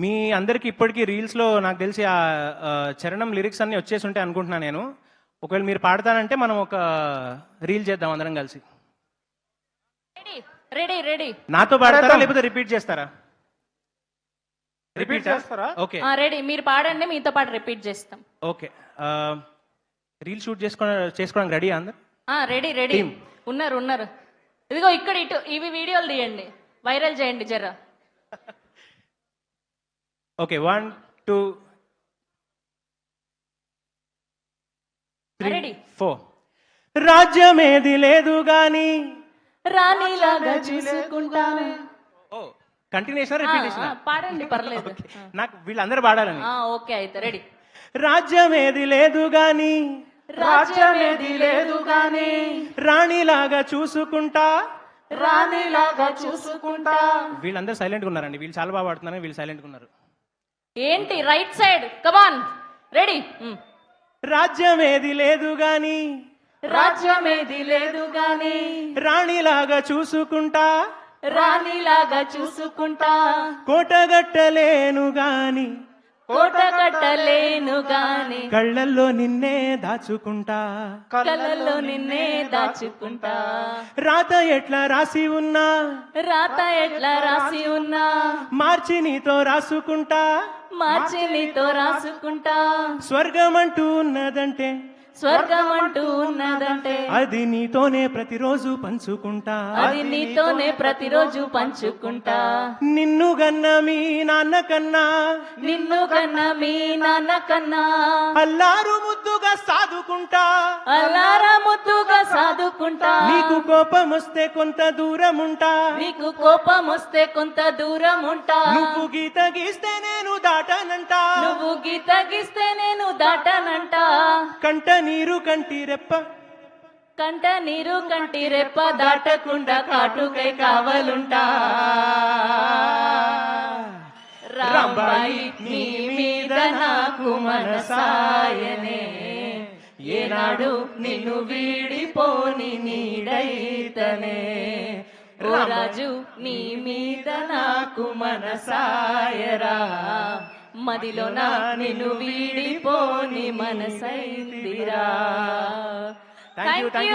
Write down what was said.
మీ అందరికి ఇప్పటికీ రీల్స్లో నాకు తెలిసి ఆ చరణం లిరిక్స్ అన్నీ వచ్చేసి ఉంటాయి అనుకుంటున్నాను నేను. ఒకవేళ మీరు పాడతానంటే మనం ఒక రీల్ చేద్దాం అందరం కలిసి. Ready ready. నాతో పాడతారా లేకపోతే రిపీట్ చేస్తారా? రిపీట్ చేస్తారా? ఓకే రెడీ, మీరు పాడండి, మీతో పాటు రిపీట్ చేస్తాం. ఓకే. రీల్ షూట్ చేసుకోవడానికి రెడీ అందరు? Ready ready. ఉన్నారు ఉన్నారు. ఇదిగో ఇక్కడ ఇటు ఇవి వీడియోలు తీయండి, వైరల్ చేయండి జరా. ఓకే 1 2 3 4. రాజ్యమేది లేదు గాని రాణిలాగా చూసుకుంటా. ఓ కంటిన్యూషన్ రిపీటేషన్ పాడండి పర్లేదు. నాకు వీళ్ళందరూ పాడాలని. ఓకే అయితే రెడీ. రాజ్యమేది లేదు గాని రాజ్యమేది లేదు గాని రాణిలాగా చూసుకుంటా రాణిలాగా చూసుకుంటా. వీళ్ళందరూ సైలెంట్ గా ఉన్నారండి. వీళ్ళు చాలా బాగా పాడుతున్నారు, వీళ్ళు సైలెంట్ గా ఉన్నారు. ఏంటి రైట్ సైడ్, కమాన్ రెడీ. రాజ్యమేది లేదు గాని రాజ్యమేది లేదు గాని రాణిలాగా చూసుకుంటా రాణిలాగా చూసుకుంటా. కోటగట్టలేను గాని కోట కట్టలేను గాని కళ్ళల్లో నిన్నే దాచుకుంటా కళ్ళల్లో నిన్నే దాచుకుంటా. రాత ఎట్లా రాసి ఉన్నా రాత ఎట్లా రాసి ఉన్నా మార్చి నీతో రాసుకుంటా మార్చి నీతో రాసుకుంటా. స్వర్గమంటూ ఉన్నదంటే స్వర్గం అంటూ ఉన్నదంటే అది నీతోనే ప్రతిరోజు పంచుకుంటా అది నీతోనే ప్రతిరోజు పంచుకుంటా. నిన్ను గన్న మీ నాన్న కన్నా నిన్ను కన్నా మీ నాన్న కన్నా అల్లారు ముద్దుగా సాదుకుంటా అల్లారా ముద్దుగా సాదుకుంటా. నీకు కోపం వస్తే కొంత దూరం ఉంటా నీకు కోపం వస్తే కొంత దూరం ఉంటా. నువ్వు గీత గీస్తే నేను దాటనంట నువ్వు గీత గీస్తే నేను దాటనంట. కంట నీరు కంటి రెప్ప కంట నీరు కంటి రెప్ప దాటకుండా కాటుకై కావలుంటా. రాంబాయి నీ మీద నాకు మనసాయనే, ఏనాడు నిన్ను వీడిపోని నీడైతనే. ఓ రాజు నీ మీద నాకు మనసాయరా, మదిలోన నిన్ను వీడిపోని మనసైందిరా. Thank you.